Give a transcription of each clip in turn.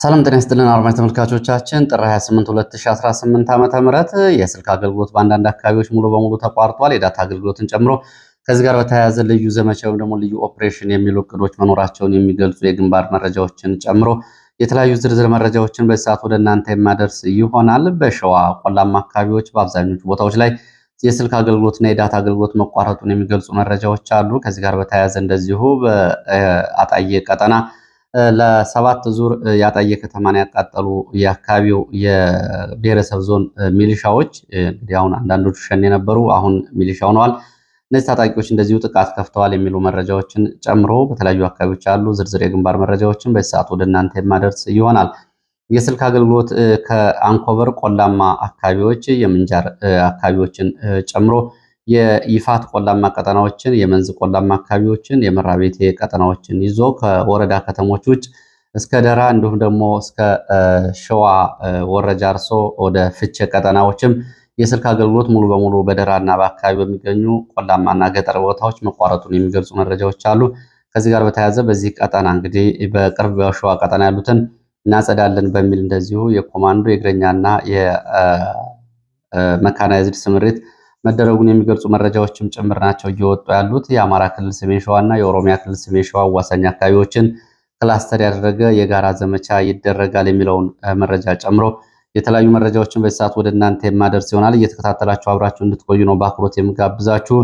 ሰላም ጤና ይስጥልን አድማጭ ተመልካቾቻችን ጥር 28 2018 ዓ.ም የስልክ አገልግሎት በአንዳንድ አካባቢዎች ሙሉ በሙሉ ተቋርጧል። የዳታ አገልግሎትን ጨምሮ ከዚህ ጋር በተያያዘ ልዩ ዘመቻ ወይም ደግሞ ልዩ ኦፕሬሽን የሚሉ እቅዶች መኖራቸውን የሚገልጹ የግንባር መረጃዎችን ጨምሮ የተለያዩ ዝርዝር መረጃዎችን በዚህ ሰዓት ወደ እናንተ የማደርስ ይሆናል። በሸዋ ቆላማ አካባቢዎች በአብዛኞቹ ቦታዎች ላይ የስልክ አገልግሎትና የዳታ አገልግሎት መቋረጡን የሚገልጹ መረጃዎች አሉ። ከዚህ ጋር በተያያዘ እንደዚሁ በአጣዬ ቀጠና ለሰባት ዙር ያጣየ ከተማን ያቃጠሉ የአካባቢው የብሔረሰብ ዞን ሚሊሻዎች እንግዲህ አሁን አንዳንዶቹ ሸኔ የነበሩ አሁን ሚሊሻ ሆነዋል። እነዚህ ታጣቂዎች እንደዚሁ ጥቃት ከፍተዋል የሚሉ መረጃዎችን ጨምሮ በተለያዩ አካባቢዎች ያሉ ዝርዝር የግንባር መረጃዎችን በዚህ ሰዓት ወደ እናንተ የማደርስ ይሆናል። የስልክ አገልግሎት ከአንኮበር ቆላማ አካባቢዎች የምንጃር አካባቢዎችን ጨምሮ የይፋት ቆላማ ቀጠናዎችን፣ የመንዝ ቆላማ አካባቢዎችን፣ የመራቤቴ ቀጠናዎችን ይዞ ከወረዳ ከተሞች ውጭ እስከ ደራ እንዲሁም ደግሞ እስከ ሸዋ ወረጃ አርሶ ወደ ፍቼ ቀጠናዎችም የስልክ አገልግሎት ሙሉ በሙሉ በደራና በአካባቢ በሚገኙ ቆላማና ገጠር ቦታዎች መቋረጡን የሚገልጹ መረጃዎች አሉ። ከዚህ ጋር በተያያዘ በዚህ ቀጠና እንግዲህ በቅርብ በሸዋ ቀጠና ያሉትን እናጸዳለን በሚል እንደዚሁ የኮማንዶ የእግረኛና የመካናይዝድ ስምሪት መደረጉን የሚገልጹ መረጃዎችም ጭምር ናቸው እየወጡ ያሉት። የአማራ ክልል ሰሜን ሸዋ እና የኦሮሚያ ክልል ሰሜን ሸዋ አዋሳኝ አካባቢዎችን ክላስተር ያደረገ የጋራ ዘመቻ ይደረጋል የሚለውን መረጃ ጨምሮ የተለያዩ መረጃዎችን በዚህ ሰዓት ወደ እናንተ የማደርስ ይሆናል። እየተከታተላችሁ አብራችሁ እንድትቆዩ ነው በአክብሮት የምጋብዛችሁ።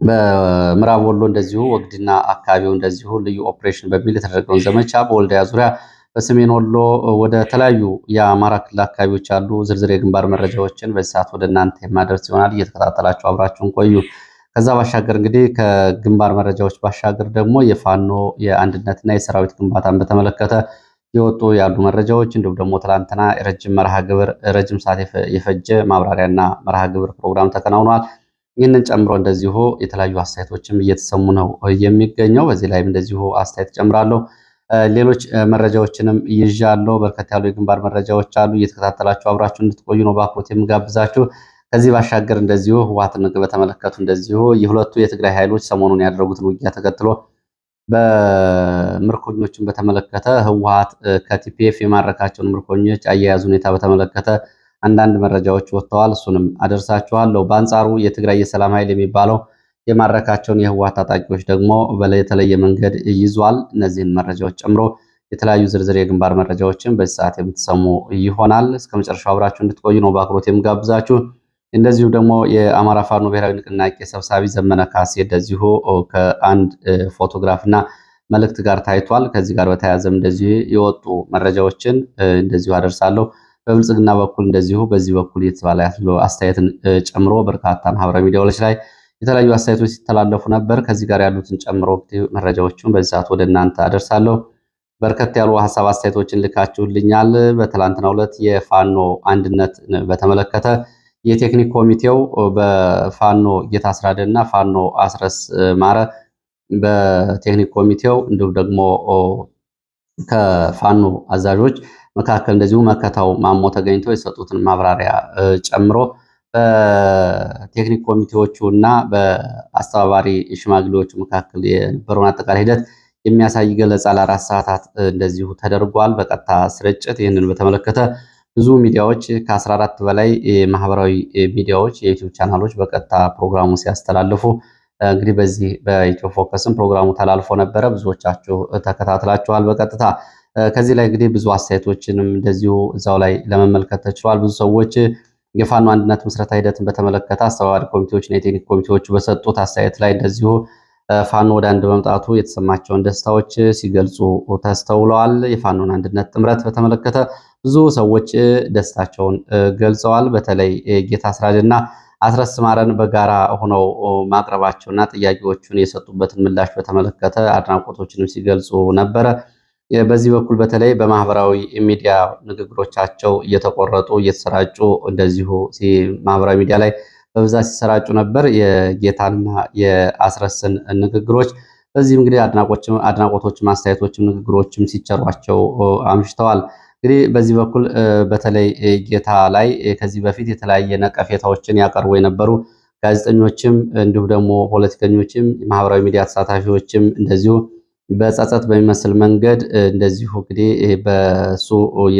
በምዕራብ ወሎ እንደዚሁ ወግድና አካባቢው እንደዚሁ ልዩ ኦፕሬሽን በሚል የተደረገውን ዘመቻ በወልዲያ ዙሪያ በሰሜን ወሎ ወደ ተለያዩ የአማራ ክልል አካባቢዎች ያሉ ዝርዝር የግንባር መረጃዎችን በዚህ ሰዓት ወደ እናንተ የማደርስ ይሆናል። እየተከታተላችሁ አብራችሁን ቆዩ። ከዛ ባሻገር እንግዲህ ከግንባር መረጃዎች ባሻገር ደግሞ የፋኖ የአንድነትና የሰራዊት ግንባታን በተመለከተ የወጡ ያሉ መረጃዎች እንዲሁም ደግሞ ትላንትና ረጅም ሰዓት የፈጀ ማብራሪያና መርሃ ግብር ፕሮግራም ተከናውኗል። ይህንን ጨምሮ እንደዚሁ የተለያዩ አስተያየቶችም እየተሰሙ ነው የሚገኘው። በዚህ ላይም እንደዚሁ አስተያየት ጨምራለሁ። ሌሎች መረጃዎችንም ይዣለሁ። በርከት ያሉ የግንባር መረጃዎች አሉ። እየተከታተላችሁ አብራችሁ እንድትቆዩ ነው በአክብሮት የምጋብዛችሁ። ከዚህ ባሻገር እንደዚሁ ህወሓትን በተመለከቱ እንደዚሁ የሁለቱ የትግራይ ኃይሎች ሰሞኑን ያደረጉትን ውጊያ ተከትሎ በምርኮኞችን በተመለከተ ህወሓት ከቲፒኤፍ የማረካቸውን ምርኮኞች አያያዝ ሁኔታ በተመለከተ አንዳንድ መረጃዎች ወጥተዋል። እሱንም አደርሳችኋለሁ። በአንጻሩ የትግራይ የሰላም ኃይል የሚባለው የማረካቸውን የህወሓት ታጣቂዎች ደግሞ የተለየ መንገድ ይዟል። እነዚህን መረጃዎች ጨምሮ የተለያዩ ዝርዝር የግንባር መረጃዎችን በዚህ ሰዓት የምትሰሙ ይሆናል። እስከ መጨረሻው አብራችሁ እንድትቆዩ ነው በአክብሮት የምጋብዛችሁ። እንደዚሁ ደግሞ የአማራ ፋኖ ብሔራዊ ንቅናቄ ሰብሳቢ ዘመነ ካሴ እንደዚሁ ከአንድ ፎቶግራፍና መልእክት ጋር ታይቷል። ከዚህ ጋር በተያያዘም እንደዚሁ የወጡ መረጃዎችን እንደዚሁ አደርሳለሁ። በብልጽግና በኩል እንደዚሁ በዚህ በኩል እየተባለ ያለው አስተያየትን ጨምሮ በርካታ ማህበራዊ ሚዲያዎች ላይ የተለያዩ አስተያየቶች ሲተላለፉ ነበር። ከዚህ ጋር ያሉትን ጨምሮ መረጃዎችን በዚህ ሰዓት ወደ እናንተ አደርሳለሁ። በርከት ያሉ ሀሳብ አስተያየቶችን ልካችሁልኛል። በትላንትናው ዕለት የፋኖ አንድነት በተመለከተ የቴክኒክ ኮሚቴው በፋኖ ጌታስራደ እና ፋኖ አስረስ ማረ በቴክኒክ ኮሚቴው እንዲሁም ደግሞ ከፋኖ አዛዦች መካከል እንደዚሁ መከታው ማሞ ተገኝተው የሰጡትን ማብራሪያ ጨምሮ በቴክኒክ ኮሚቴዎቹ እና በአስተባባሪ ሽማግሌዎቹ መካከል የነበረውን አጠቃላይ ሂደት የሚያሳይ ገለጻ ለ4 ሰዓታት እንደዚሁ ተደርጓል በቀጥታ ስርጭት። ይህንን በተመለከተ ብዙ ሚዲያዎች ከ14 በላይ ማህበራዊ ሚዲያዎች የዩቲዩብ ቻናሎች በቀጥታ ፕሮግራሙ ሲያስተላልፉ እንግዲህ በዚህ በኢትዮ ፎከስም ፕሮግራሙ ተላልፎ ነበረ። ብዙዎቻችሁ ተከታትላችኋል በቀጥታ። ከዚህ ላይ እንግዲህ ብዙ አስተያየቶችንም እንደዚሁ እዛው ላይ ለመመልከት ተችሏል። ብዙ ሰዎች የፋኖ አንድነት ምስረታ ሂደትን በተመለከተ አስተባባሪ ኮሚቴዎችና የቴክኒክ ኮሚቴዎቹ በሰጡት አስተያየት ላይ እንደዚሁ ፋኖ ወደ አንድ መምጣቱ የተሰማቸውን ደስታዎች ሲገልጹ ተስተውለዋል። የፋኖን አንድነት ጥምረት በተመለከተ ብዙ ሰዎች ደስታቸውን ገልጸዋል። በተለይ ጌታ አስራጅና አስረስ ማረን በጋራ ሆነው ማቅረባቸውና ጥያቄዎቹን የሰጡበትን ምላሽ በተመለከተ አድናቆቶችንም ሲገልጹ ነበረ። በዚህ በኩል በተለይ በማህበራዊ ሚዲያ ንግግሮቻቸው እየተቆረጡ እየተሰራጩ እንደዚሁ ማህበራዊ ሚዲያ ላይ በብዛት ሲሰራጩ ነበር የጌታና የአስረስን ንግግሮች። በዚህም እንግዲህ አድናቆቶችም አስተያየቶችም ንግግሮችም ሲቸሯቸው አምሽተዋል። እንግዲህ በዚህ በኩል በተለይ ጌታ ላይ ከዚህ በፊት የተለያየ ነቀፌታዎችን ያቀርቡ የነበሩ ጋዜጠኞችም እንዲሁም ደግሞ ፖለቲከኞችም ማህበራዊ ሚዲያ ተሳታፊዎችም እንደዚሁ በጸጸት በሚመስል መንገድ እንደዚሁ እንግዲህ በሱ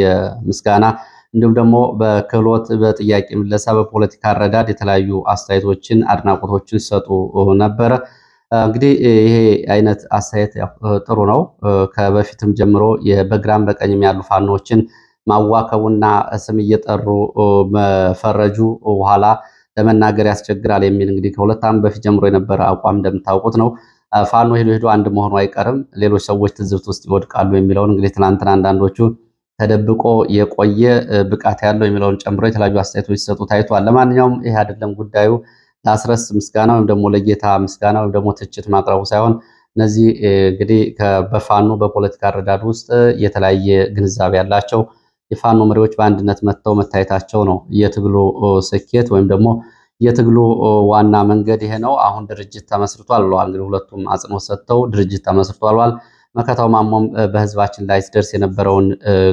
የምስጋና እንዲሁም ደግሞ በክህሎት በጥያቄ ምለሳ በፖለቲካ አረዳድ የተለያዩ አስተያየቶችን አድናቆቶችን ሲሰጡ ነበረ። እንግዲህ ይሄ አይነት አስተያየት ጥሩ ነው። ከበፊትም ጀምሮ በግራም በቀኝም ያሉ ፋኖችን ማዋከቡና ስም እየጠሩ መፈረጁ በኋላ ለመናገር ያስቸግራል የሚል እንግዲህ ከሁለት ዓመት በፊት ጀምሮ የነበረ አቋም እንደምታውቁት ነው። ፋኖ ሄዶ ሄዶ አንድ መሆኑ አይቀርም፣ ሌሎች ሰዎች ትዝብት ውስጥ ይወድቃሉ የሚለውን እንግዲህ ትናንትና አንዳንዶቹ ተደብቆ የቆየ ብቃት ያለው የሚለውን ጨምሮ የተለያዩ አስተያየቶች ሲሰጡ ታይቷል። ለማንኛውም ይሄ አይደለም ጉዳዩ። ለአስረስ ምስጋና ወይም ደግሞ ለጌታ ምስጋና ወይም ደግሞ ትችት ማቅረቡ ሳይሆን እነዚህ እንግዲህ በፋኖ በፖለቲካ አረዳድ ውስጥ የተለያየ ግንዛቤ ያላቸው የፋኖ መሪዎች በአንድነት መጥተው መታየታቸው ነው የትግሉ ስኬት ወይም ደግሞ የትግሉ ዋና መንገድ ይሄ ነው። አሁን ድርጅት ተመስርቷል ብለዋል። እንግዲህ ሁለቱም አጽንኦት ሰጥተው ድርጅት ተመስርቷል ብለዋል። መከታው ማሞም በህዝባችን ላይ ሲደርስ የነበረውን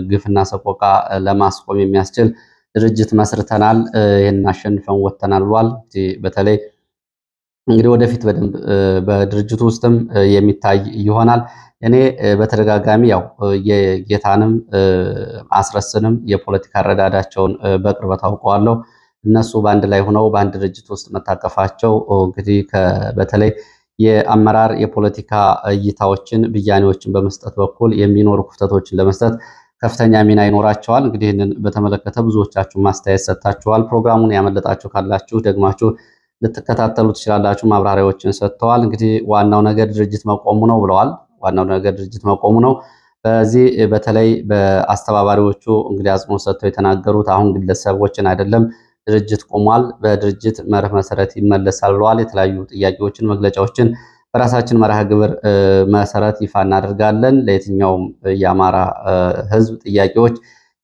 ግፍና ሰቆቃ ለማስቆም የሚያስችል ድርጅት መስርተናል፣ ይህን አሸንፈን ወጥተናል ብሏል። በተለይ እንግዲህ ወደፊት በደንብ በድርጅቱ ውስጥም የሚታይ ይሆናል። እኔ በተደጋጋሚ ያው የጌታንም አስረስንም የፖለቲካ አረዳዳቸውን በቅርበት አውቀዋለሁ። እነሱ በአንድ ላይ ሆነው በአንድ ድርጅት ውስጥ መታቀፋቸው እንግዲህ በተለይ የአመራር የፖለቲካ እይታዎችን ብያኔዎችን በመስጠት በኩል የሚኖሩ ክፍተቶችን ለመስጠት ከፍተኛ ሚና ይኖራቸዋል። እንግዲህ ይህንን በተመለከተ ብዙዎቻችሁ ማስተያየት ሰጥታችኋል። ፕሮግራሙን ያመለጣችሁ ካላችሁ ደግማችሁ ልትከታተሉ ትችላላችሁ። ማብራሪያዎችን ሰጥተዋል። እንግዲህ ዋናው ነገር ድርጅት መቆሙ ነው ብለዋል። ዋናው ነገር ድርጅት መቆሙ ነው። በዚህ በተለይ በአስተባባሪዎቹ እንግዲህ አጽንኦት ሰጥተው የተናገሩት አሁን ግለሰቦችን አይደለም ድርጅት ቆሟል፣ በድርጅት መርህ መሰረት ይመለሳል ብለዋል። የተለያዩ ጥያቄዎችን መግለጫዎችን በራሳችን መርሃ ግብር መሰረት ይፋ እናደርጋለን። ለየትኛውም የአማራ ሕዝብ ጥያቄዎች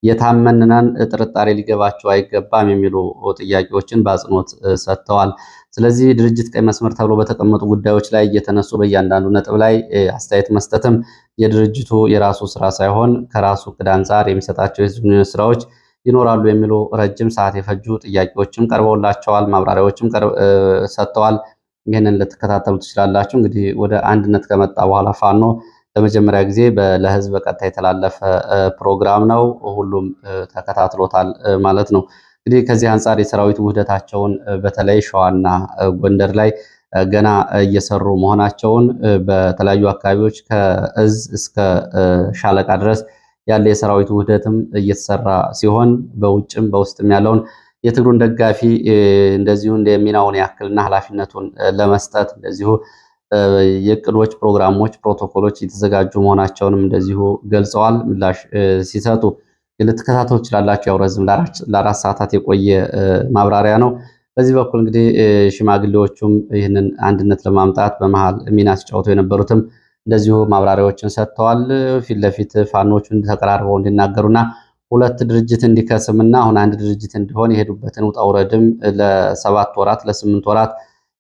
የታመንነን ጥርጣሬ ሊገባቸው አይገባም የሚሉ ጥያቄዎችን በአጽንኦት ሰጥተዋል። ስለዚህ ድርጅት ቀይ መስመር ተብሎ በተቀመጡ ጉዳዮች ላይ እየተነሱ በእያንዳንዱ ነጥብ ላይ አስተያየት መስጠትም የድርጅቱ የራሱ ስራ ሳይሆን ከራሱ እቅድ አንጻር የሚሰጣቸው የህዝብ ግንኙነት ስራዎች ይኖራሉ የሚሉ ረጅም ሰዓት የፈጁ ጥያቄዎችም ቀርበውላቸዋል። ማብራሪያዎችም ሰጥተዋል። ይህንን ልትከታተሉ ትችላላችሁ። እንግዲህ ወደ አንድነት ከመጣ በኋላ ፋኖ ለመጀመሪያ ጊዜ ለህዝብ በቀጥታ የተላለፈ ፕሮግራም ነው። ሁሉም ተከታትሎታል ማለት ነው። እንግዲህ ከዚህ አንጻር የሰራዊት ውህደታቸውን በተለይ ሸዋና ጎንደር ላይ ገና እየሰሩ መሆናቸውን በተለያዩ አካባቢዎች ከእዝ እስከ ሻለቃ ድረስ ያለ የሰራዊት ውህደትም እየተሰራ ሲሆን በውጭም በውስጥም ያለውን የትግሩን ደጋፊ እንደዚሁ እንደሚናውን ያክልና ኃላፊነቱን ለመስጠት እንደዚሁ የቅዶች፣ ፕሮግራሞች፣ ፕሮቶኮሎች የተዘጋጁ መሆናቸውንም እንደዚሁ ገልጸዋል። ምላሽ ሲሰጡ ልትከታተሉ ትችላላችሁ። ያው ረዝም ለአራት ሰዓታት የቆየ ማብራሪያ ነው። በዚህ በኩል እንግዲህ ሽማግሌዎቹም ይህንን አንድነት ለማምጣት በመሃል ሚና ሲጫወቱ የነበሩትም እንደዚሁ ማብራሪያዎችን ሰጥተዋል። ፊት ለፊት ፋኖቹን ተቀራርበው እንዲናገሩና ሁለት ድርጅት እንዲከስምና አሁን አንድ ድርጅት እንዲሆን የሄዱበትን ውጣ ውረድም ለ7 ወራት ለ8 ወራት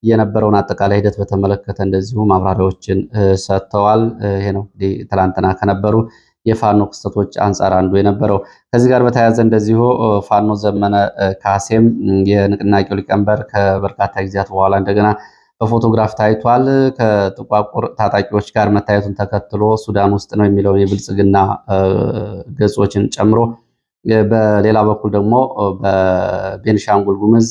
የነበረውን አጠቃላይ ሂደት በተመለከተ እንደዚሁ ማብራሪያዎችን ሰጥተዋል። ይሄ ነው እንግዲህ ትላንትና ከነበሩ የፋኖ ክስተቶች አንጻር አንዱ የነበረው። ከዚህ ጋር በተያያዘ እንደዚሁ ፋኖ ዘመነ ካሴም የንቅናቄው ሊቀመንበር ከበርካታ ጊዜያት በኋላ እንደገና በፎቶግራፍ ታይቷል። ከጥቋቁር ታጣቂዎች ጋር መታየቱን ተከትሎ ሱዳን ውስጥ ነው የሚለውን የብልጽግና ገጾችን ጨምሮ በሌላ በኩል ደግሞ በቤንሻንጉል ጉምዝ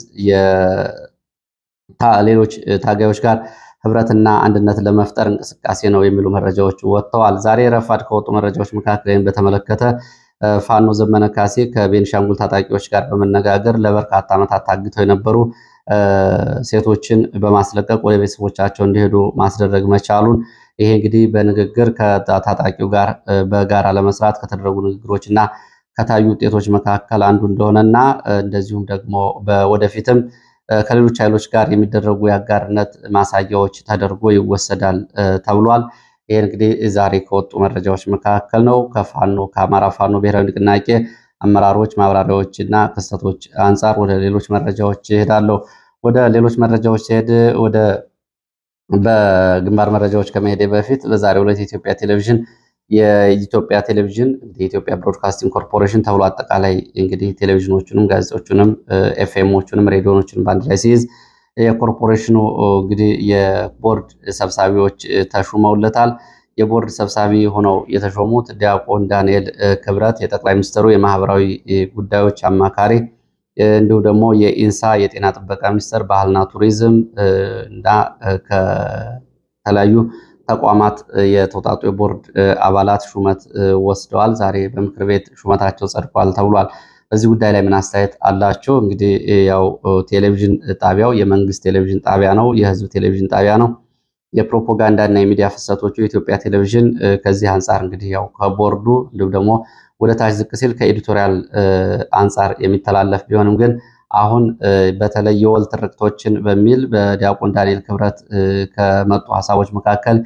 ሌሎች ታጋዮች ጋር ህብረትና አንድነት ለመፍጠር እንቅስቃሴ ነው የሚሉ መረጃዎች ወጥተዋል። ዛሬ ረፋድ ከወጡ መረጃዎች መካከል በተመለከተ ፋኖ ዘመነ ካሴ ከቤንሻንጉል ታጣቂዎች ጋር በመነጋገር ለበርካታ ዓመታት ታግተው የነበሩ ሴቶችን በማስለቀቅ ወደ ቤተሰቦቻቸው እንዲሄዱ ማስደረግ መቻሉን ይሄ እንግዲህ በንግግር ከታጣቂው ጋር በጋራ ለመስራት ከተደረጉ ንግግሮች እና ከታዩ ውጤቶች መካከል አንዱ እንደሆነና እንደዚሁም ደግሞ ወደፊትም ከሌሎች ኃይሎች ጋር የሚደረጉ የአጋርነት ማሳያዎች ተደርጎ ይወሰዳል ተብሏል። ይሄ እንግዲህ ዛሬ ከወጡ መረጃዎች መካከል ነው። ከአማራ ፋኖ ብሔራዊ ንቅናቄ አመራሮች ማብራሪያዎች እና ክስተቶች አንጻር ወደ ሌሎች መረጃዎች ይሄዳለሁ። ወደ ሌሎች መረጃዎች ሲሄድ በግንባር መረጃዎች ከመሄዴ በፊት በዛሬው ዕለት የኢትዮጵያ ቴሌቪዥን የኢትዮጵያ ብሮድካስቲንግ ኮርፖሬሽን ተብሎ አጠቃላይ እንግዲህ ቴሌቪዥኖቹንም ጋዜጦቹንም ኤፍኤሞቹንም ሬዲዮኖቹንም በአንድ ላይ ሲይዝ የኮርፖሬሽኑ እንግዲህ የቦርድ ሰብሳቢዎች ተሹመውለታል። የቦርድ ሰብሳቢ ሆነው የተሾሙት ዲያቆን ዳንኤል ክብረት የጠቅላይ ሚኒስትሩ የማህበራዊ ጉዳዮች አማካሪ እንዲሁም ደግሞ የኢንሳ የጤና ጥበቃ ሚኒስቴር ባህልና ቱሪዝም እና ከተለያዩ ተቋማት የተውጣጡ የቦርድ አባላት ሹመት ወስደዋል። ዛሬ በምክር ቤት ሹመታቸው ጸድቋል ተብሏል። በዚህ ጉዳይ ላይ ምን አስተያየት አላቸው? እንግዲህ ያው ቴሌቪዥን ጣቢያው የመንግስት ቴሌቪዥን ጣቢያ ነው፣ የህዝብ ቴሌቪዥን ጣቢያ ነው። የፕሮፓጋንዳ እና የሚዲያ ፍሰቶቹ የኢትዮጵያ ቴሌቪዥን ከዚህ አንጻር እንግዲህ ያው ከቦርዱ እንዲሁም ደግሞ ወደ ታች ዝቅ ሲል ከኤዲቶሪያል አንጻር የሚተላለፍ ቢሆንም ግን አሁን በተለይ የወል ትርክቶችን በሚል በዲያቆን ዳንኤል ክብረት ከመጡ ሀሳቦች መካከል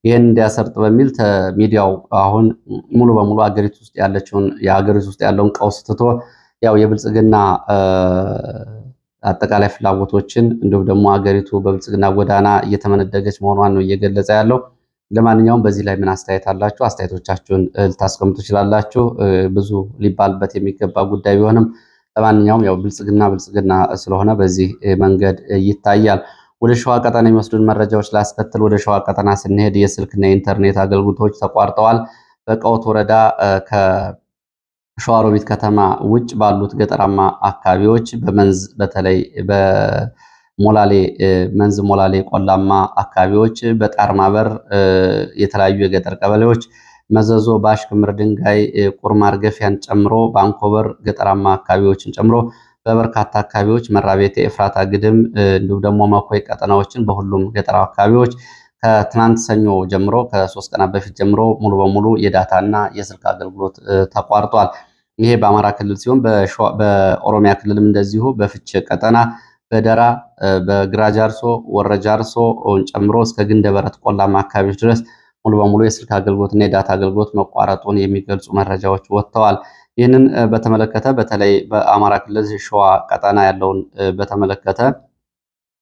ይህን እንዲያሰርጥ በሚል ሚዲያው አሁን ሙሉ በሙሉ አገሪቱ ውስጥ ያለውን ቀውስ ትቶ ያው የብልጽግና አጠቃላይ ፍላጎቶችን እንዲሁም ደግሞ አገሪቱ በብልጽግና ጎዳና እየተመነደገች መሆኗን ነው እየገለጸ ያለው። ለማንኛውም በዚህ ላይ ምን አስተያየት አላችሁ? አስተያየቶቻችሁን ልታስቀምጡ ትችላላችሁ። ብዙ ሊባልበት የሚገባ ጉዳይ ቢሆንም ለማንኛውም ያው ብልጽግና ስለሆነ በዚህ መንገድ ይታያል። ወደ ሸዋ ቀጠና የሚወስዱን መረጃዎች ላስከትል። ወደ ሸዋ ቀጠና ስንሄድ የስልክና የኢንተርኔት አገልግሎቶች ተቋርጠዋል። በቀውት ወረዳ ከሸዋሮቢት ከተማ ውጭ ባሉት ገጠራማ አካባቢዎች በመንዝ በተለይ በሞላሌ መንዝ ሞላሌ ቆላማ አካባቢዎች በጣርማበር የተለያዩ የገጠር ቀበሌዎች መዘዞ፣ ባሽ፣ ክምር ድንጋይ፣ ቁርማር ገፊያን ጨምሮ በአንኮበር ገጠራማ አካባቢዎችን ጨምሮ በበርካታ አካባቢዎች መራቤቴ፣ ኤፍራታ ግድም እንዲሁም ደግሞ መኮይ ቀጠናዎችን በሁሉም ገጠራዊ አካባቢዎች ከትናንት ሰኞ ጀምሮ ከ3 ቀናት በፊት ጀምሮ ሙሉ በሙሉ የዳታና የስልክ አገልግሎት ተቋርጧል። ይሄ በአማራ ክልል ሲሆን በኦሮሚያ ክልልም እንደዚሁ በፍቼ ቀጠና በደራ፣ በግራጃርሶ፣ ወረጃርሶ ጨምሮ እስከ ግንደበረት ቆላማ አካባቢዎች ድረስ ሙሉ በሙሉ የስልክ አገልግሎትና የዳታ አገልግሎት መቋረጡን የሚገልጹ መረጃዎች ወጥተዋል። ይህንን በተመለከተ በተለይ በአማራ ክልል ሸዋ ቀጠና ያለውን በተመለከተ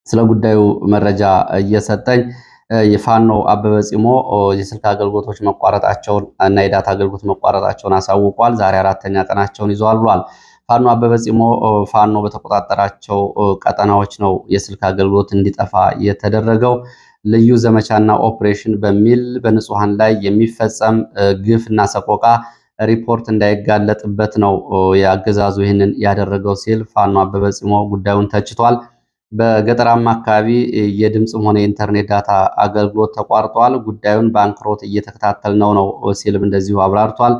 ስለ ጉዳዩ መረጃ እየሰጠኝ የፋኖ አበበ ጺሞ የስልክ አገልግሎቶች መቋረጣቸውን እና የዳታ አገልግሎት መቋረጣቸውን አሳውቋል። ዛሬ 4ኛ ቀናቸውን ይዘዋል ብሏል። ፋኖ አበበ ጺሞ ፋኖ በተቆጣጠራቸው ቀጠናዎች ነው የስልክ አገልግሎት እንዲጠፋ የተደረገው። ልዩ ዘመቻና ኦፕሬሽን በሚል በንጹሃን ላይ የሚፈጸም ግፍ እና ሰቆቃ ሪፖርት እንዳይጋለጥበት ነው የአገዛዙ ይህንን ያደረገው ሲል ፋኖ አበበ ጺሞ ጉዳዩን ተችቷል። በገጠራማ አካባቢ የድምፅም ሆነ የኢንተርኔት ዳታ አገልግሎት ተቋርጧል። ጉዳዩን በአንክሮት እየተከታተልነው ነው ሲልም እንደዚሁ አብራርቷል።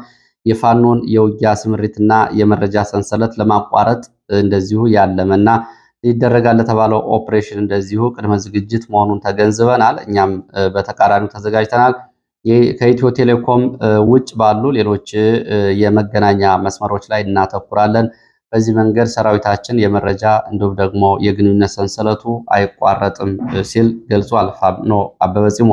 የፋኖን የውጊያ ስምሪትና የመረጃ ሰንሰለት ለማቋረጥ እንደዚሁ ያለመና ይደረጋል ለተባለው ኦፕሬሽን እንደዚሁ ቅድመ ዝግጅት መሆኑን ተገንዝበናል። እኛም በተቃራኒው ተዘጋጅተናል። ከኢትዮ ቴሌኮም ውጭ ባሉ ሌሎች የመገናኛ መስመሮች ላይ እናተኩራለን። በዚህ መንገድ ሰራዊታችን የመረጃ እንዲሁም ደግሞ የግንኙነት ሰንሰለቱ አይቋረጥም ሲል ገልጿል ፋኖ አበበ ጺሞ።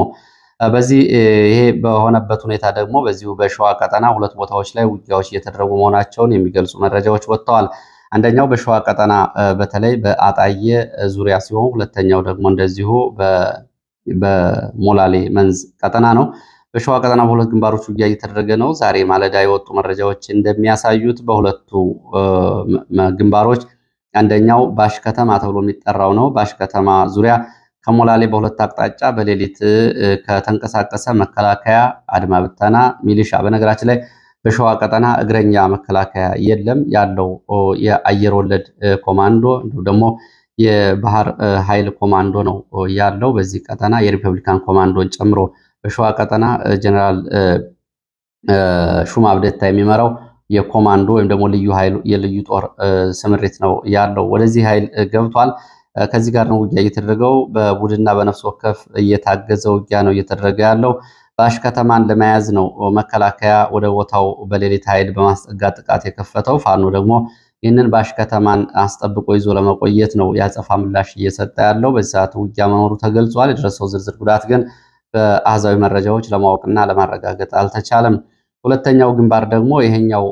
በዚህ ይሄ በሆነበት ሁኔታ ደግሞ በዚሁ በሸዋ ቀጠና 2 ቦታዎች ላይ ውጊያዎች እየተደረጉ መሆናቸውን የሚገልጹ መረጃዎች ወጥተዋል። አንደኛው በሸዋ ቀጠና በተለይ በአጣየ ዙሪያ ሲሆን ሁለተኛው ደግሞ እንደዚሁ በሞላሌ መንዝ ቀጠና ነው። በሸዋ ቀጠና በሁለት ግንባሮች ውጊያ እየተደረገ ነው። ዛሬ ማለዳ የወጡ መረጃዎች እንደሚያሳዩት በሁለቱ ግንባሮች አንደኛው ባሽ ከተማ ተብሎ የሚጠራው ነው። ባሽ ከተማ ዙሪያ ከሞላሌ በሁለት አቅጣጫ በሌሊት ከተንቀሳቀሰ መከላከያ፣ አድማ ብተና፣ ሚሊሻ በነገራችን ላይ በሸዋ ቀጠና እግረኛ መከላከያ የለም። ያለው የአየር ወለድ ኮማንዶ እንዲሁም ደግሞ የባህር ኃይል ኮማንዶ ነው ያለው። በዚህ ቀጠና የሪፐብሊካን ኮማንዶን ጨምሮ በሸዋ ቀጠና ጀነራል ሹማ አብደታ የሚመራው የኮማንዶ ወይም ደግሞ ልዩ ኃይል የልዩ ጦር ስምሪት ነው ያለው። ወደዚህ ኃይል ገብቷል። ከዚህ ጋር ነው ውጊያ እየተደረገው። በቡድንና በነፍስ ወከፍ እየታገዘ ውጊያ ነው እየተደረገ ያለው። ባሽ ከተማን ለመያዝ ነው መከላከያ ወደ ቦታው በሌሊት ኃይል በማስጠጋት ጥቃት የከፈተው። ፋኖ ደግሞ ይህንን ባሽ ከተማን አስጠብቆ ይዞ ለመቆየት ነው ያጸፋ ምላሽ እየሰጠ ያለው። በዚህ ሰዓት ውጊያ መኖሩ ተገልጿል። የደረሰው ዝርዝር ጉዳት ግን በአሃዛዊ መረጃዎች ለማወቅና ለማረጋገጥ አልተቻለም። ሁለተኛው ግንባር ደግሞ ይሄኛው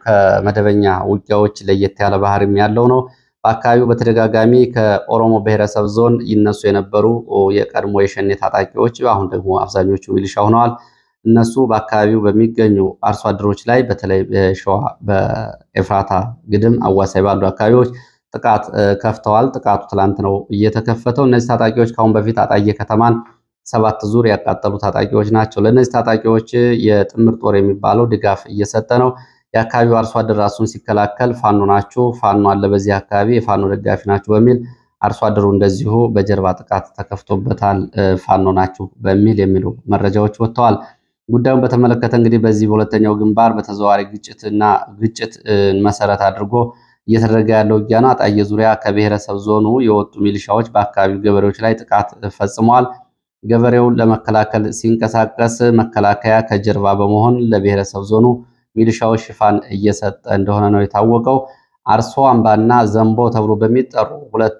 ከመደበኛ ውጊያዎች ለየት ያለ ባህሪም ያለው ነው። በአካባቢው በተደጋጋሚ ከኦሮሞ ብሔረሰብ ዞን ይነሱ የነበሩ የቀድሞ የሸኔ ታጣቂዎች አሁን ደግሞ አብዛኞቹ ሚሊሻ ሆነዋል። እነሱ በአካባቢው በሚገኙ አርሶ አደሮች ላይ በተለይ በሸዋ በኤፍራታ ግድም አዋሳኝ ባሉ አካባቢዎች ጥቃት ከፍተዋል። ጥቃቱ ትላንት ነው እየተከፈተው። እነዚህ ታጣቂዎች ከአሁን በፊት አጣዬ ከተማን 7 ዙር ያቃጠሉ ታጣቂዎች ናቸው። ለእነዚህ ታጣቂዎች የጥምር ጦር የሚባለው ድጋፍ እየሰጠ ነው። የአካባቢው አርሶ አደር ራሱን ሲከላከል ፋኖ ናችሁ፣ ፋኖ አለ በዚህ አካባቢ፣ የፋኖ ደጋፊ ናችሁ በሚል አርሶ አደሩ እንደዚሁ በጀርባ ጥቃት ተከፍቶበታል፣ ፋኖ ናችሁ በሚል የሚሉ መረጃዎች ወጥተዋል። ጉዳዩን በተመለከተ እንግዲህ በዚህ በሁለተኛው ግንባር በተዘዋዋሪ ግጭት መሰረት አድርጎ እየተደረገ ያለው ውጊያ ነው። አጣዬ ዙሪያ ከብሔረሰብ ዞኑ የወጡ ሚሊሻዎች በአካባቢው ገበሬዎች ላይ ጥቃት ፈጽመዋል። ገበሬውን ለመከላከል ሲንቀሳቀስ መከላከያ ከጀርባ በመሆን ለብሔረሰብ ዞኑ ሚሊሻዎች ሽፋን እየሰጠ እንደሆነ ነው የታወቀው። አርሶ አምባና ዘንቦ ተብሎ በሚጠሩ ሁለት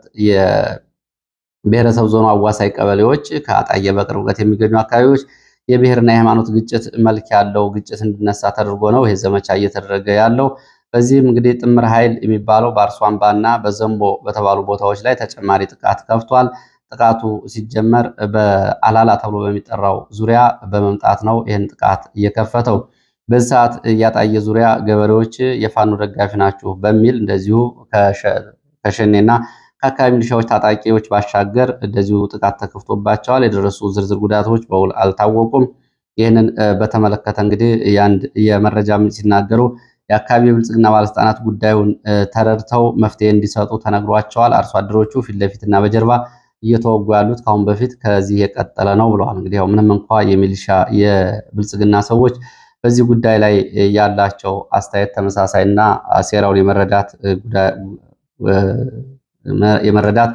የብሔረሰብ ዞኑ አዋሳኝ ቀበሌዎች ከአጣዬ በቅርብ ርቀት የሚገኙ አካባቢዎች የብሔርና የሃይማኖት ግጭት መልክ ያለው ግጭት እንዲነሳ ተደርጎ ነው ይሄ ዘመቻ እየተደረገ ያለው። በዚህም እንግዲህ ጥምር ኃይል የሚባለው በአርሶ አምባና በዘንቦ በተባሉ ቦታዎች ላይ ተጨማሪ ጥቃት ከፍቷል። ጥቃቱ ሲጀመር በአላላ ተብሎ በሚጠራው ዙሪያ በመምጣት ነው ይህን ጥቃት እየከፈተው። በዚህ ሰዓት ያጣየ ዙሪያ ገበሬዎች የፋኖ ደጋፊ ናችሁ በሚል እንደዚሁ ከሸኔና ከአካባቢ ሚሊሻዎች ታጣቂዎች ባሻገር እንደዚሁ ጥቃት ተከፍቶባቸዋል። የደረሱ ዝርዝር ጉዳቶች በውል አልታወቁም። ይህንን በተመለከተ እንግዲህ የመረጃ ምንጭ ሲናገሩ የአካባቢ የብልጽግና ባለስልጣናት ጉዳዩን ተረድተው መፍትሄ እንዲሰጡ ተነግሯቸዋል። አርሶ አደሮቹ ፊት ለፊትና በጀርባ እየተወጉ ያሉት ከአሁን በፊት ከዚህ የቀጠለ ነው ብለዋል። እንግዲህ ያው ምንም እንኳ የሚሊሻ የብልጽግና ሰዎች በዚህ ጉዳይ ላይ ያላቸው አስተያየት ተመሳሳይና ሴራውን የመረዳት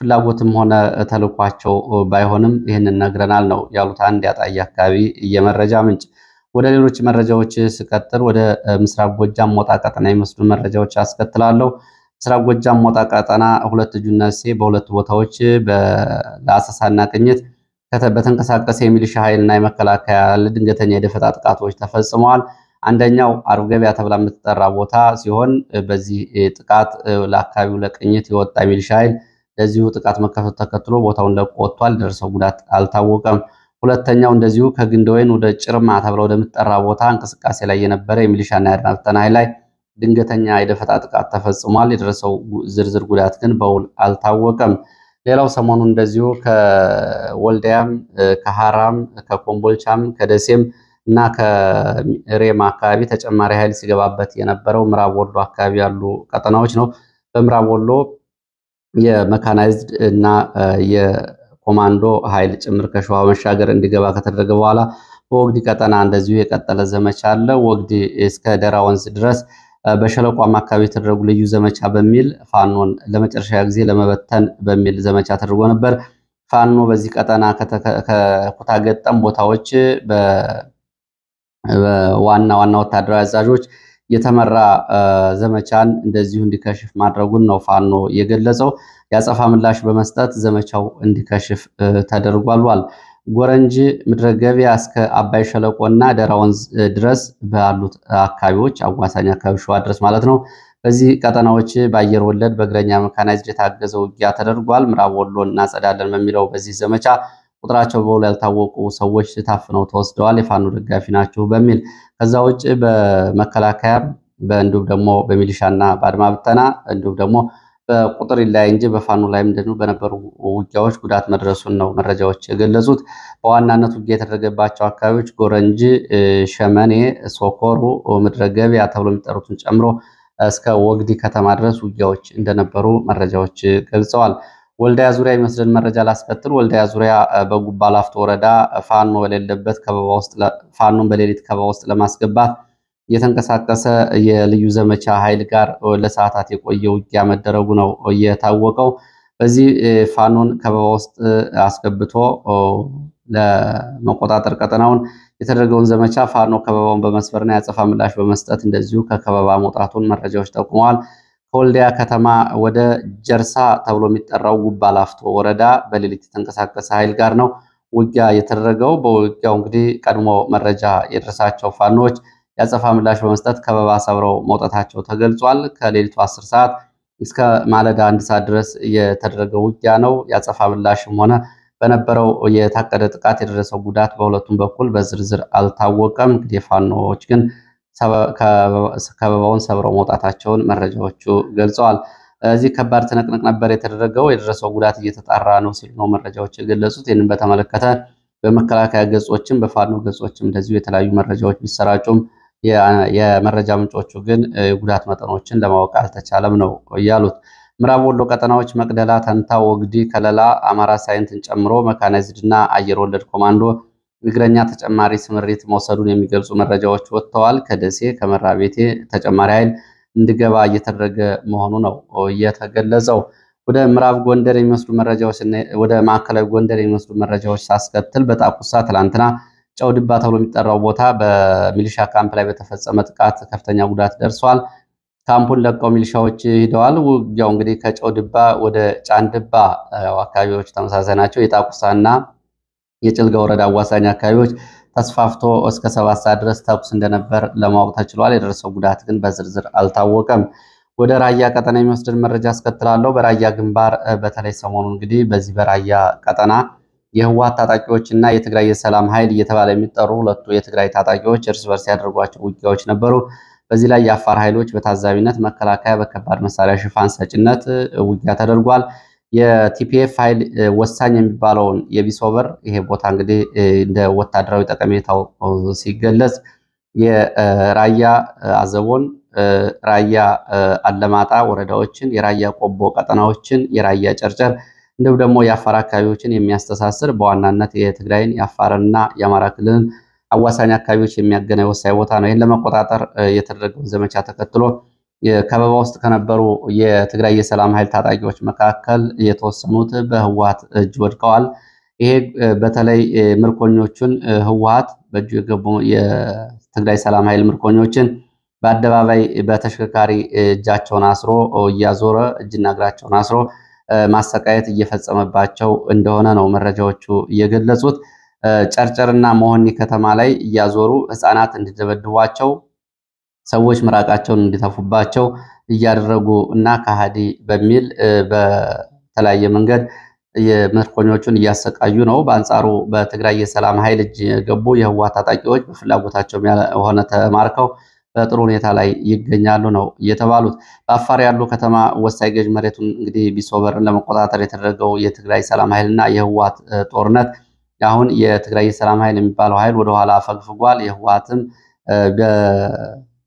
ፍላጎትም ሆነ ተልኳቸው ባይሆንም ይህንን ነግረናል ነው ያሉት አንድ ያጣየ አካባቢ የመረጃ ምንጭ። ወደ ሌሎች መረጃዎች ስቀጥል ወደ ምስራቅ ጎጃም ሞጣ ቀጠና የሚወስዱ መረጃዎች አስከትላለሁ። ምስራቅ ጎጃም ሞጣ ቀጠና ሁለት ጁነሴ በሁለት ቦታዎች ለአሰሳና ቅኝት በተንቀሳቀሰ የሚሊሻ ኃይልና የመከላከያ ድንገተኛ የደፈጣ ጥቃቶች ተፈጽመዋል። አንደኛው አርብ ገበያ ተብላ የምትጠራ ቦታ ሲሆን በዚህ ጥቃት ለአካባቢው ለቅኝት የወጣ ሚሊሻ ኃይል ለዚሁ ጥቃት መከፈቱ ተከትሎ ቦታውን ለቆ ወጥቷል። ደርሰው ጉዳት አልታወቀም። ሁለተኛው እንደዚሁ ከግንደወይን ወደ ጭርማ ተብላ ወደምትጠራ ቦታ እንቅስቃሴ ላይ የነበረ የሚሊሻና የአድማ ብተና ኃይል ላይ ድንገተኛ የደፈጣ ጥቃት ተፈጽሟል። የደረሰው ዝርዝር ጉዳት ግን በውል አልታወቀም። ሌላው ሰሞኑን እንደዚሁ ከወልዲያም ከሐራም ከኮምቦልቻም ከደሴም እና ከሬማ አካባቢ ተጨማሪ ኃይል ሲገባበት የነበረው ምዕራብ ወሎ አካባቢ ያሉ ቀጠናዎች ነው። በምዕራብ ወሎ የመካናይዝድ እና የኮማንዶ ኃይል ጭምር ከሸዋ መሻገር እንዲገባ ከተደረገ በኋላ በወግዲ ቀጠና እንደዚሁ የቀጠለ ዘመቻ አለ። ወግዲ እስከ ደራ ወንዝ ድረስ በሸለቋም አካባቢ የተደረጉ ልዩ ዘመቻ በሚል ፋኖን ለመጨረሻ ጊዜ ለመበተን በሚል ዘመቻ ተደርጎ ነበር። ፋኖ በዚህ ቀጠና ከኩታ ገጠም ቦታዎች በዋና ዋና ወታደራዊ አዛዦች የተመራ ዘመቻን እንደዚሁ እንዲከሽፍ ማድረጉን ነው ፋኖ የገለጸው። የአጸፋ ምላሽ በመስጠት ዘመቻው እንዲከሽፍ ተደርጓል። ጎረንጅ ምድረ ገበያ እስከ አባይ ሸለቆና ደራ ወንዝ ድረስ ባሉት አካባቢዎች አዋሳኝ አካባቢ ሸዋ ድረስ ማለት ነው። በዚህ ቀጠናዎች በአየር ወለድ በእግረኛ መካናይዝድ የታገዘ ውጊያ ተደርጓል። ምዕራብ ወሎን እናጸዳለን በሚለው በዚህ ዘመቻ ቁጥራቸው በውል ያልታወቁ ሰዎች ታፍነው ተወስደዋል። የፋኖ ደጋፊ ናቸው በሚል ከዛ ውጭ በመከላከያ እንዲሁም ደግሞ በሚሊሻና በአድማ ብተና እንዲሁም ደግሞ በቁጥር ላይ እንጂ በፋኖ ላይ ምንድነው በነበሩ ውጊያዎች ጉዳት መድረሱን ነው መረጃዎች የገለጹት። በዋናነት ውጊያ የተደረገባቸው አካባቢዎች ጎረንጅ፣ ሸመኔ፣ ሶኮሩ፣ ምድረ ገበያ ተብሎ የሚጠሩትን ጨምሮ እስከ ወግዲ ከተማ ድረስ ውጊያዎች እንደነበሩ መረጃዎች ገልጸዋል። ወልዳያ ዙሪያ የሚወስደን መረጃ ላስከትል። ወልዳያ ዙሪያ በጉባ ላፍቶ ወረዳ ፋኖ በሌለበት ፋኖን በሌሊት ከበባ ውስጥ ለማስገባት የተንቀሳቀሰ የልዩ ዘመቻ ኃይል ጋር ለሰዓታት የቆየ ውጊያ መደረጉ ነው የታወቀው። በዚህ ፋኖን ከበባ ውስጥ አስገብቶ ለመቆጣጠር ቀጠናውን የተደረገውን ዘመቻ ፋኖ ከበባውን በመስበርና የአጸፋ ምላሽ በመስጠት እንደዚሁ ከከበባ መውጣቱን መረጃዎች ጠቁመዋል። ከወልዲያ ከተማ ወደ ጀርሳ ተብሎ የሚጠራው ጉባ ላፍቶ ወረዳ በሌሊት የተንቀሳቀሰ ኃይል ጋር ነው ውጊያ የተደረገው። በውጊያው እንግዲህ ቀድሞ መረጃ የደረሳቸው ፋኖች የአጸፋ ምላሽ በመስጠት ከበባ ሰብረው መውጣታቸው ተገልጿል። ከሌሊቱ 10 ሰዓት እስከ ማለዳ 1 ሰዓት ድረስ የተደረገው ውጊያ ነው። የአጸፋ ምላሽም ሆነ በነበረው የታቀደ ጥቃት የደረሰው ጉዳት በሁለቱም በኩል በዝርዝር አልታወቀም። እንግዲህ ፋኖዎች ግን ከበባውን ሰብረው መውጣታቸውን መረጃዎቹ ገልጸዋል። እዚህ ከባድ ትንቅንቅ ነበር የተደረገው። የደረሰው ጉዳት እየተጣራ ነው ሲሉ ነው መረጃዎች የገለጹት። ይህንን በተመለከተ በመከላከያ ገጾችም በፋኖ ገጾችም እንደዚሁ የተለያዩ መረጃዎች ቢሰራጩም የመረጃ ምንጮቹ ግን የጉዳት መጠኖችን ለማወቅ አልተቻለም ነው ያሉት። ምዕራብ ወሎ ቀጠናዎች መቅደላ፣ ተንታ፣ ወግዲ፣ ከለላ፣ አማራ ሳይንትን ጨምሮ መካናይዝድ እና አየር ወለድ ኮማንዶ እግረኛ ተጨማሪ ስምሪት መውሰዱን የሚገልጹ መረጃዎች ወጥተዋል። ከደሴ ከመራቤቴ ተጨማሪ ኃይል እንዲገባ እየተደረገ መሆኑ ነው የተገለጸው። ወደ ምዕራብ ጎንደር የሚወስዱ መረጃዎች ወደ ማዕከላዊ ጎንደር የሚወስዱ መረጃዎች ሳስከትል በጣቁሳ ትላንትና ጨው ድባ ተብሎ የሚጠራው ቦታ በሚሊሻ ካምፕ ላይ በተፈጸመ ጥቃት ከፍተኛ ጉዳት ደርሷል። ካምፑን ለቀው ሚሊሻዎች ሂደዋል። ውጊያው እንግዲህ ከጨው ድባ ወደ ጫንድባ አካባቢዎች ተመሳሳይ ናቸው። የጣቁሳና የጭልጋ ወረዳ አዋሳኝ አካባቢዎች ተስፋፍቶ እስከ 7 ሰዓት ድረስ ተኩስ እንደነበር ለማወቅ ተችሏል። የደረሰው ጉዳት ግን በዝርዝር አልታወቀም። ወደ ራያ ቀጠና የሚወስድን መረጃ አስከትላለሁ። በራያ ግንባር በተለይ ሰሞኑ እንግዲህ በዚህ በራያ ቀጠና የህወሓት ታጣቂዎች እና የትግራይ የሰላም ኃይል እየተባለ የሚጠሩ ሁለቱ የትግራይ ታጣቂዎች እርስ በርስ ያደርጓቸው ውጊያዎች ነበሩ። በዚህ ላይ የአፋር ኃይሎች በታዛቢነት፣ መከላከያ በከባድ መሳሪያ ሽፋን ሰጭነት ውጊያ ተደርጓል። የቲፒኤፍ ኃይል ወሳኝ የሚባለውን የቢሶበር ይሄ ቦታ እንግዲህ እንደ ወታደራዊ ጠቀሜታው ሲገለጽ የራያ አዘቦን፣ ራያ አለማጣ ወረዳዎችን፣ የራያ ቆቦ ቀጠናዎችን፣ የራያ ጨርጨር እንዲሁም ደግሞ የአፋር አካባቢዎችን የሚያስተሳስር በዋናነት የትግራይን የአፋርንና የአማራ ክልልን አዋሳኝ አካባቢዎች የሚያገናኝ ወሳኝ ቦታ ነው። ይህን ለመቆጣጠር የተደረገውን ዘመቻ ተከትሎ ከበባ ውስጥ ከነበሩ የትግራይ የሰላም ኃይል ታጣቂዎች መካከል የተወሰኑት በህወሓት እጅ ወድቀዋል። ይሄ በተለይ ምርኮኞቹን ህወሓት በእጁ የገቡ የትግራይ ሰላም ኃይል ምርኮኞችን በአደባባይ በተሽከርካሪ እጃቸውን አስሮ እያዞረ እጅና እግራቸውን አስሮ ማሰቃየት እየፈጸመባቸው እንደሆነ ነው መረጃዎቹ የገለጹት። ጨርጨርና መሆኒ ከተማ ላይ እያዞሩ ህፃናት እንዲደበድቧቸው፣ ሰዎች ምራቃቸውን እንዲተፉባቸው እያደረጉ እና ከሃዲ በሚል በተለያየ መንገድ የምርኮኞቹን እያሰቃዩ ነው። በአንጻሩ በትግራይ የሰላም ኃይል እጅ የገቡ የህወሓት ታጣቂዎች በፍላጎታቸው ሆነ ተማርከው በጥሩ ሁኔታ ላይ ይገኛሉ ነው የተባሉት። በአፋር ያሉ ከተማ ወሳኝ ገዥ መሬቱን እንግዲህ ቢሶበርን ለመቆጣጠር የተደረገው የትግራይ ሰላም ኃይልና የህወሓት ጦርነት አሁን የትግራይ የሰላም ኃይል የሚባለው ኃይል ወደኋላ አፈግፍጓል። የህወሓትም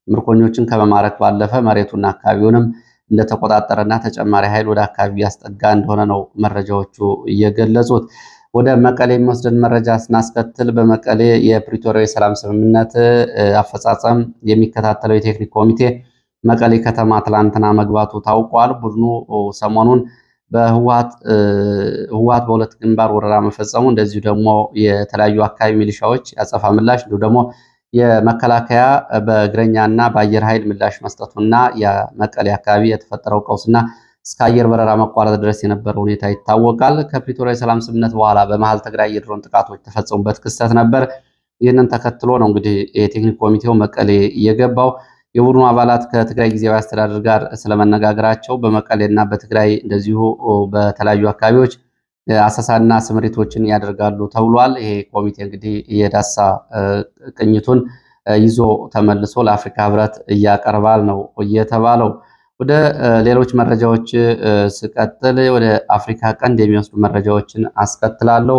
ምርኮኞችን ከመማረክ ባለፈ መሬቱና አካባቢውንም እንደተቆጣጠረና ተጨማሪ ኃይል ወደ አካባቢ ያስጠጋ እንደሆነ ነው መረጃዎቹ እየገለጹት። ወደ መቀሌ የሚወስደን መረጃ ስናስከትል በመቀሌ የፕሪቶሪያ የሰላም ስምምነት አፈጻጸም የሚከታተለው የቴክኒክ ኮሚቴ መቀሌ ከተማ ትላንትና መግባቱ ታውቋል። ቡድኑ ሰሞኑን ህወሓት በሁለት ግንባር ወረራ መፈጸሙ፣ እንደዚሁ ደግሞ የተለያዩ አካባቢ ሚሊሻዎች ያጸፋ ምላሽ፣ እንዲሁ ደግሞ የመከላከያ በእግረኛና በአየር ኃይል ምላሽ መስጠቱና የመቀሌ አካባቢ የተፈጠረው ቀውስና እስከ አየር በረራ መቋረጥ ድረስ የነበረው ሁኔታ ይታወቃል። ከፕሪቶሪያ የሰላም ስምምነት በኋላ በመሀል ትግራይ የድሮን ጥቃቶች ተፈጸሙበት ክስተት ነበር። ይህንን ተከትሎ ነው እንግዲህ የቴክኒክ ኮሚቴው መቀሌ የገባው። የቡድኑ አባላት ከትግራይ ጊዜያዊ አስተዳደር ጋር ስለመነጋገራቸው በመቀሌና በትግራይ እንደዚሁ በተለያዩ አካባቢዎች አሰሳና ስምሪቶችን ያደርጋሉ ተብሏል። ይሄ ኮሚቴ እንግዲህ የዳሳ ቅኝቱን ይዞ ተመልሶ ለአፍሪካ ህብረት እያቀርባል ነው የተባለው። ወደ ሌሎች መረጃዎች ስቀጥል ወደ አፍሪካ ቀንድ የሚወስዱ መረጃዎችን አስከትላለሁ።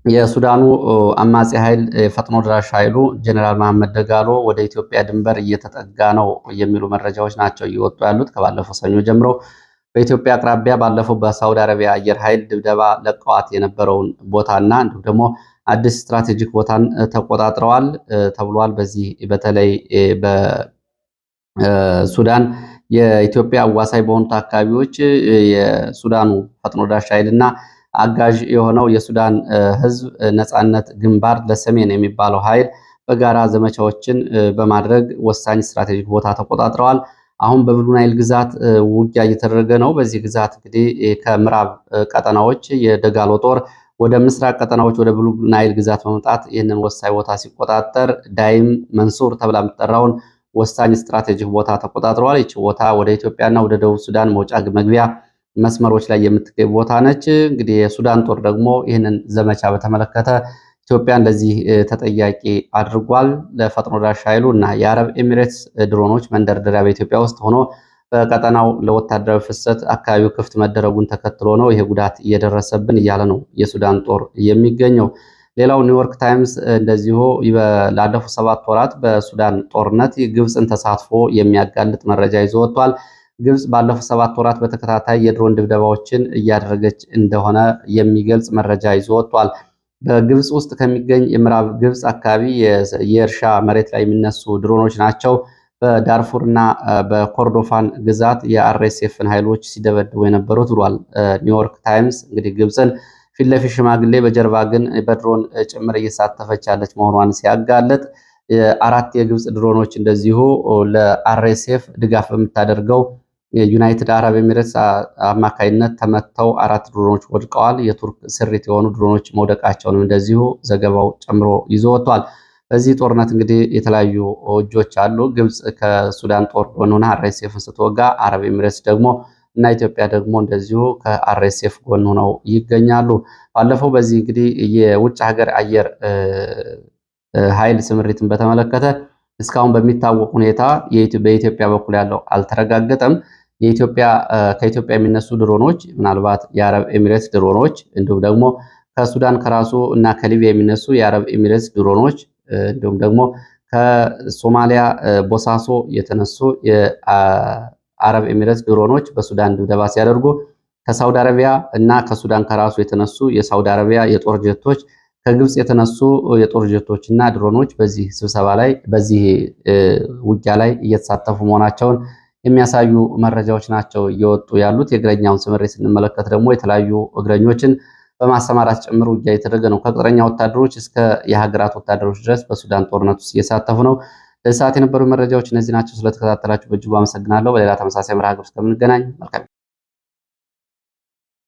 የሱዳኑ አማጺ ኃይል ፈጥኖ ድራሽ ኃይሉ ጀነራል መሐመድ ደጋሎ ወደ ኢትዮጵያ ድንበር እየተጠጋ ነው የሚሉ መረጃዎች ናቸው እየወጡ ያሉት። ከባለፈው ሰኞ ጀምሮ በኢትዮጵያ አቅራቢያ ባለፈው በሳውዲ አረቢያ አየር ኃይል ድብደባ ለቀዋት የነበረውን ቦታና እንዲሁም ደግሞ አዲስ ስትራቴጂክ ቦታን ተቆጣጥረዋል ተብሏል። በዚህ በተለይ በሱዳን የኢትዮጵያ አዋሳኝ በሆኑት አካባቢዎች የሱዳኑ ፈጥኖ ደራሽ ኃይልና አጋዥ የሆነው የሱዳን ህዝብ ነጻነት ግንባር ለሰሜን የሚባለው ኃይል በጋራ ዘመቻዎችን በማድረግ ወሳኝ ስትራቴጂክ ቦታ ተቆጣጥረዋል። አሁን በብሉ ናይል ግዛት ውጊያ እየተደረገ ነው። በዚህ ግዛት እንግዲህ ከምዕራብ ቀጠናዎች የደጋሎ ጦር ወደ ምስራቅ ቀጠናዎች ወደ ብሉ ናይል ግዛት በመምጣት ይህንን ወሳኝ ቦታ ሲቆጣጠር ዳይም መንሱር ተብላ የምትጠራውን ወሳኝ ስትራቴጂክ ቦታ ተቆጣጥረዋል። ይቺ ቦታ ወደ ኢትዮጵያና ወደ ደቡብ ሱዳን መውጫ መግቢያ መስመሮች ላይ የምትገኝ ቦታ ነች። እንግዲህ የሱዳን ጦር ደግሞ ይህንን ዘመቻ በተመለከተ ኢትዮጵያን ለዚህ ተጠያቂ አድርጓል። ለፈጥኖ ደራሽ ኃይሉ እና የአረብ ኤሚሬትስ ድሮኖች መንደርደሪያ በኢትዮጵያ ውስጥ ሆኖ በቀጠናው ለወታደራዊ ፍሰት አካባቢው ክፍት መደረጉን ተከትሎ ነው ይሄ ጉዳት እየደረሰብን እያለ ነው የሱዳን ጦር የሚገኘው። ሌላው ኒውዮርክ ታይምስ እንደዚሁ ላለፉት 7 ወራት በሱዳን ጦርነት የግብፅን ተሳትፎ የሚያጋልጥ መረጃ ይዞ ወጥቷል። ግብፅ ባለፉት 7 ወራት በተከታታይ የድሮን ድብደባዎችን እያደረገች እንደሆነ የሚገልጽ መረጃ ይዞ ወጥቷል። በግብፅ ውስጥ ከሚገኝ የምዕራብ ግብፅ አካባቢ የእርሻ መሬት ላይ የሚነሱ ድሮኖች ናቸው በዳርፉር እና በኮርዶፋን ግዛት የአርኤስኤፍን ኃይሎች ሲደበድቡ የነበሩት ብሏል ኒውዮርክ ታይምስ። እንግዲህ ግብፅን ፊት ለፊት ሽማግሌ በጀርባ ግን በድሮን ጭምር እየሳተፈች ያለች መሆኗን ሲያጋለጥ 4 የግብፅ ድሮኖች እንደዚሁ ለአርኤስኤፍ ድጋፍ በምታደርገው የዩናይትድ አረብ ኤሚሬትስ አማካይነት ተመተው 4 ድሮኖች ወድቀዋል። የቱርክ ስሪት የሆኑ ድሮኖች መውደቃቸውንም እንደዚሁ ዘገባው ጨምሮ ይዞ ወጥቷል። በዚህ ጦርነት እንግዲህ የተለያዩ እጆች አሉ። ግብፅ ከሱዳን ጦር ጎን ሆና አርኤስኤፍን ስትወጋ፣ አረብ ኤሚሬትስ ደግሞ እና ኢትዮጵያ ደግሞ እንደዚሁ ከአርኤስኤፍ ጎን ሆነው ይገኛሉ። ባለፈው በዚህ እንግዲህ የውጭ ሀገር አየር ኃይል ስምሪትን በተመለከተ እስካሁን በሚታወቅ ሁኔታ በኢትዮጵያ በኩል ያለው አልተረጋገጠም። ከኢትዮጵያ የሚነሱ ድሮኖች ምናልባት የአረብ ኤሚሬትስ ድሮኖች እንዲሁም ደግሞ ከሱዳን ከራሱ እና ከሊቢያ የሚነሱ የአረብ ኤሚሬትስ ድሮኖች እንዲሁም ደግሞ ከሶማሊያ ቦሳሶ የተነሱ የአረብ ኤሚሬትስ ድሮኖች በሱዳን ድብደባ ሲያደርጉ ከሳውዲ አረቢያ እና ከሱዳን ከራሱ የተነሱ የሳውዲ አረቢያ የጦር ጀቶች ከግብፅ የተነሱ የጦር ጀቶች እና ድሮኖች በዚህ ስብሰባ ላይ በዚህ ውጊያ ላይ እየተሳተፉ መሆናቸውን የሚያሳዩ መረጃዎች ናቸው እየወጡ ያሉት። የእግረኛውን ስምሪት ስንመለከት ደግሞ የተለያዩ እግረኞችን በማሰማራት ጭምር ውጊያ የተደረገ ነው። ከቅጥረኛ ወታደሮች እስከ የሀገራት ወታደሮች ድረስ በሱዳን ጦርነት ውስጥ እየሳተፉ ነው። ለሰዓት የነበሩ መረጃዎች እነዚህ ናቸው። ስለተከታተላችሁ በእጅጉ አመሰግናለሁ። በሌላ ተመሳሳይ መርሃ ግብር እስከምንገናኝ መልካም